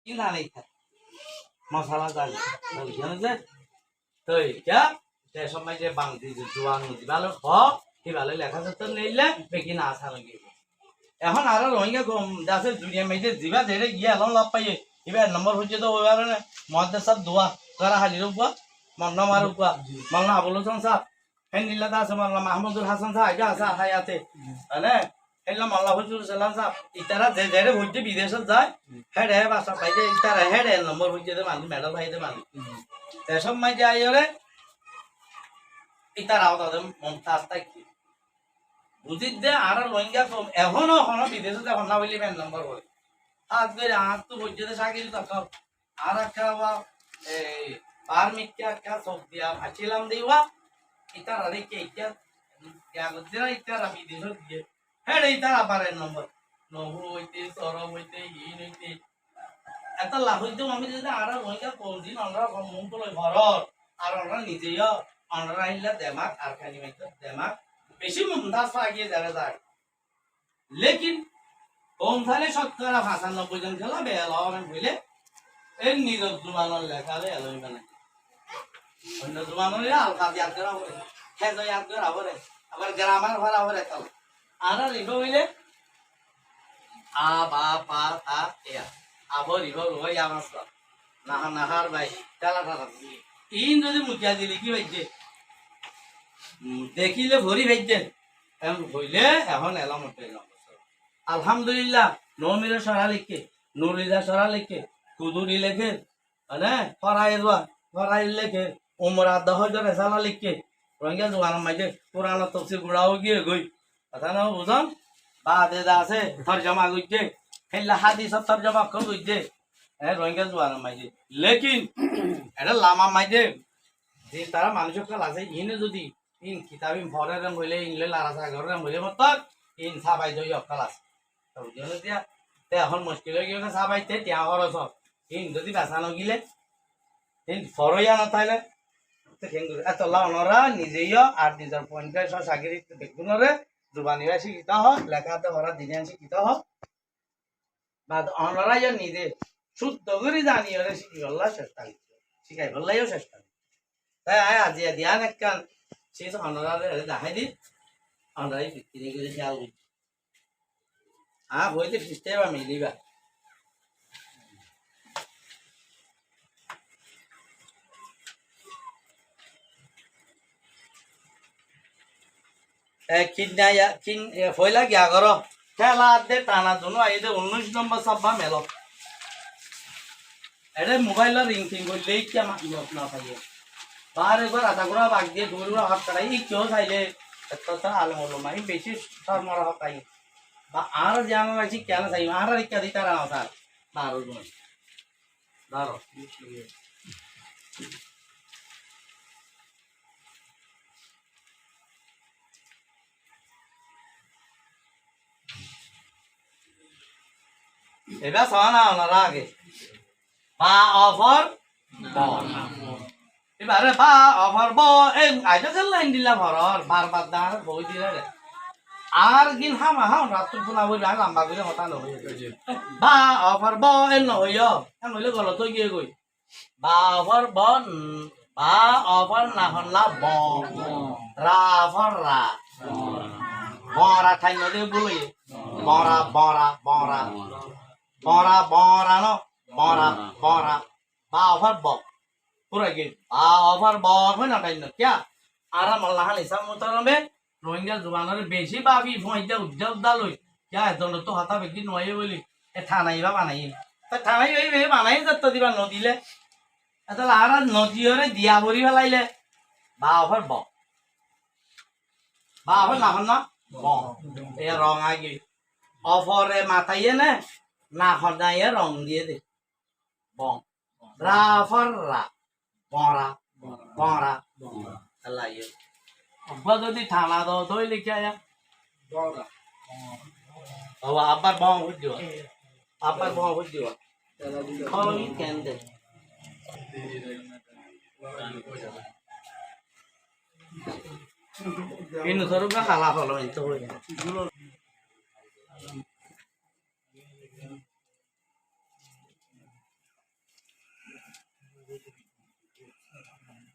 কিনা নেই মশলা জানি বুঝছে তো क्या ते समय जे बांगदी जुआन नदी ভালো হ কি ভালো লেখা তো নেইলে বেকি না আসা লাগে এখন আর রোহিঙ্গা কম দাসে দুনিয়া মেজে দিবা ধরে গিয়ে এখন লাভ পাইয়ে এবার নম্বর হচ্ছে তো ওই কারণে মহাদেব সাহেব দোয়া করা হাজির উপা মান্না মার উপা মান্না আবুল হোসেন সাহেব হেন নীলা দাস মান্না মাহমুদুল হাসান সাহেব আইজা আসা হায়াতে মানে হেলা মাল্লা ফজলুল সালাম সাহেব ইতারা যে যে হচ্ছে বিদেশে যায় হেড হে বাসা পাইছে ইতারা হেড নম্বর হচ্ছে তো মানি মেডাল পাইতে মানি এসব মাঝে আইরে ইতারাও তাদের মমতাজ থাকি বুঝিত দে আর রোহিঙ্গা কম এখনো এখনো বিদেশে যখন না বলি মেন নম্বর বলে আজ করে আজ তো বইতে সাকিল তখন আর একটা এই পারমিটকে একটা সব দিয়া আসছিলাম দিবা ইতারা রেখে ইতারা বিদেশে দিয়ে হ্যাঁ ইতারা পারেন নম্বর নহু হইতে সরব হইতে ইন হইতে এত লাভ হইতে আমি যদি আর রোহিঙ্গা কম দিন আমরা মন তো ঘরর আর আমরা নিজেই আমরা আহিলা দেমাক আর খানি মাইতে দেমাক বেশি মুমতাজ আগিয়ে যারা যায় লেকিন কম থালে শতকরা 95 জন খেলা বেল হবে বুঝলে এই নিজের জুমানের লেখালে এলইবে না অন্য জুমানের আলকা ইয়াদ করা হবে খেজা ইয়াদ করা হবে আবার গ্রামার ভরা হবে তাহলে আর লিখো হইলে আ বা পা তা এয়া আবো লিখো রই আমার না নাহার ভাই টালা টালা ইন যদি মুখিয়া দিলি কি হইছে দেখিলে ভরি ভাইতেন এম হইলে এখন এলাম আলহামদুলিল্লাহ নমিরে সরা লিখে নুরিদা সরা লিখে কুদুরি লেখে মানে ফরাই লেখে উমরা 10,000 রেসালা লিখে রোহিঙ্গা জোয়ান মাঝে পুরান তফসিল গুড়াও গিয়ে গই কথা না বুঝাম বাদে আছে তরজমা গইছে হেলা হাদিস তরজমা কর গইছে রোহিঙ্গা জোয়ান মাঝে লেকিন এটা লামা মাঝে যে তারা মানুষের কাল আছে ইনে যদি ইন কিতাবি ভরেরাম হইলে ইনলে লারাসা ঘরেরাম হইলে মত ইন সাবাই দই অকাল আছে তো বুঝলে দিয়া তে এখন মুশকিল হয়ে গেছে সাবাইতে তিয়া খরচ ইন যদি বেচানো গিলে ইন ফরইয়া না তাইলে তো কেঙ্গুর এত লাউনরা নিজেই আর নিজের পয়েন্টে সাগিরি বেগুনরে জুবানি ভাষী কিতা হ লেখাতে ভরা দিনে শিক্ষিত হ বাদ অনরা ইয়া নিজে শুদ্ধ করে জানি ওরে শিখি গল্লা চেষ্টা শিখাই বললাইও চেষ্টা তাই আয় আজি দিয়া নেকান সেই অনরারে দেখাই দি অনরাই বিক্রি করে খেয়াল করছি বইতে ফিসতে বা মিলিবা ফয়লা গিয়া কর খেলা দে টানা দুনো আই দে 19 নম্বর সব্বা মেল এটা মোবাইলের রিং টিং করলে কি আমার না পাইয়ে বারে বার আধা ঘোড়া বাগ দিয়ে দৌড়া হাত কাটাই কেউ চাইলে একটা আলমলো মাই বেশি তার মরা হাত পাই বা আর জানা লাগছি কেন চাই আর ইত্যাদি তারা না তার বারো গুণ বারো এবার সনা ওনারা আগে বা অফার এবারে বা অফার ব এই আইটা লাইন দিলা ভরর বারবার দাঁড় বই দিলে আর দিন হামা হাম রাত্র শোনা বই লম্বা করে হতা নয় বা অফার ব এন নয় এন হইলে গলত গিয়ে গই বা অফার বন বা অফার না হল্লা ব রা অফার রা বরা ঠাই নদে বলে বরা বরা বরা বরা বরা ন বরা বরা বা অফার ব পুরা গে বা অফার ব হয় না তাই না क्या आरा मल्लाह लिसा मोतरमे रोहिंग्या जुबानर बेसी बाबी फइदा उज्जल दालय क्या दंड तो हाता बेकी नय बोली ए थानाइबा बानाइ त थानाइ बे बानाइ जत्त दिबा नदिले एतल आरा नदियरे दिया भरि फलाइले बा अफर ना हन ब ए रंग आगे अफरे माथाइए ना हदाये रंग दिए दे ब रा अफर रा बरा बरा अल्लाह ये अब्बा যদি থানা দাও তোই লিখে আয়া বড়া বাবা আবার বং হই দিও আবার বং হই দিও খরই কেন দে ইনু সরুগা খালা হলো ইনতো হই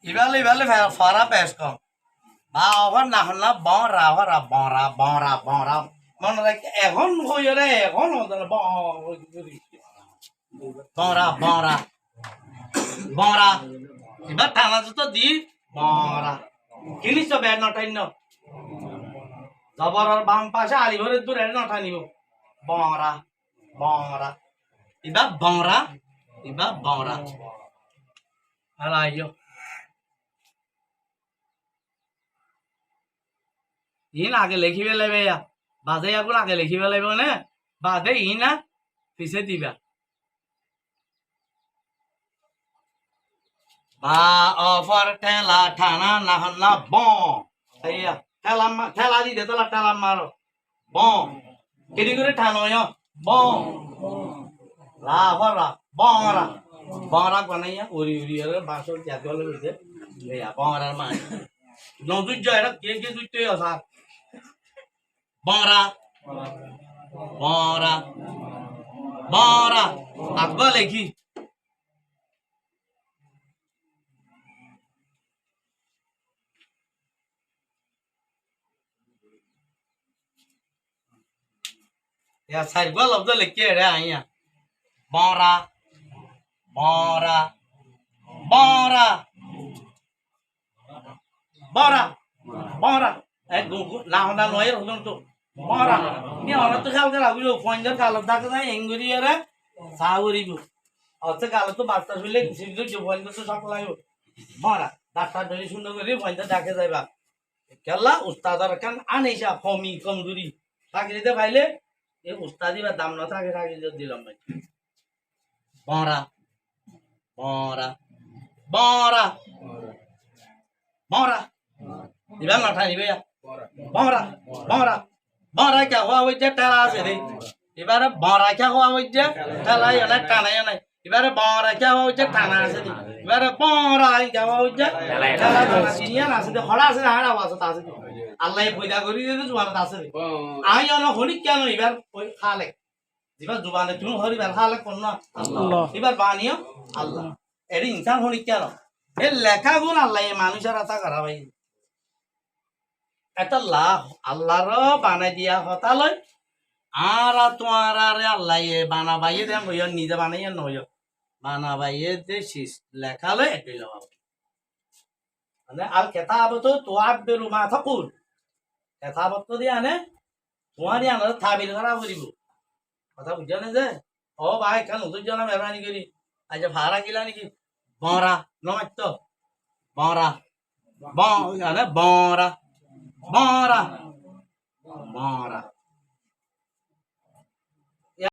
ইবালে ফরা বেশ কম বা অহর না হল না বরা হরা বরা বরা বরা মনে রাখে এখন হইয়া রে এখন বরা বরা বরা এবার টানা তো দি বরা কিনিস তো ব্যাট নটাইন জবরের বাম পাশে আলিভরের দূরে নটা নিব বরা বরা এবার বরা এবার বরা আর আইও ইন আগে লিখিবে লাগবে বাদে আগুন আগে লিখিবে লাগবে না বাদে ইনা পিছে দিবা বা অফার ঠেলা ঠানা না হন্না ব এইয়া ঠেলা দি দে তোলা ঠেলা মারো ব কেডি করে ঠানো ব রা হরা বরা বরা বানাইয়া উড়ি উড়ি এর বাসর জাগলে হইছে এইয়া বরার মান নদুজ এটা কে দুইতে আসা বরা বরা বরা আগবা লেখি ya sai gwa lobdo lekke re aiya bora bora bora bora bora eh gu na hona noyer hodon to bora ni hona to khal kara gulo fonjar kala dak na enguri era sauri bu অত কালো তো বাচ্চা শুলে সিদ্ধ জীবন তো সব লাইও Bora doctor ধরে সুন্দর করে ফোনটা ডাকে যাইবা কেলা উস্তাদার কান আনেসা ফমি কমজুরি চাকরিতে পাইলে এই উস্তাদি বা দাম না থাকে থাকে দিলাম ভাই বরা বরা বরা বরা দিবা না ঠাই নিবে বরা বরা বরা কে হওয়া হইছে টেলা আছে রে এবারে বরা কে হওয়া হইছে টেলা এনে টানা এনে এবারে বরা কে হওয়া হইছে টানা আছে রে এবারে বরা কে হওয়া হইছে টেলা টানা সিনিয়া আছে রে হড়া আছে হাড়া আছে তা আছে আল্লাহ পয়দা করি দিতে জুয়ান আছে রে আই অন হনি কেন এবার খালে এবার জুবানে তুমি হরিবার খালে কোন না আল্লাহ এবার বানিও আল্লাহ এরি ইনসান হনি কেন এ লেখা গুণ আল্লাহ মানুষের আতা করা ভাই এটা লাভ আল্লাহর বানাই দিয়া কথা লয় আর তোমার আরে আল্লাহ বানাবাইয়ে দেন হইয়া নিজে বানাইয়া নয় বানাবাইয়ে যে শীষ লেখা লয় এটাই লওয়া মানে আল কেতাবতো তুআব্বিরু মা তাকুল কেতাবত দিয়ে আনে তোমার আনে তাবির করা করিব কথা বুঝা না যে ও ভাই কেন তুই জানা মেহরবানি করি আজ ভাড়া গিলা নাকি বরা নমাত্য বরা বরা বরা বরা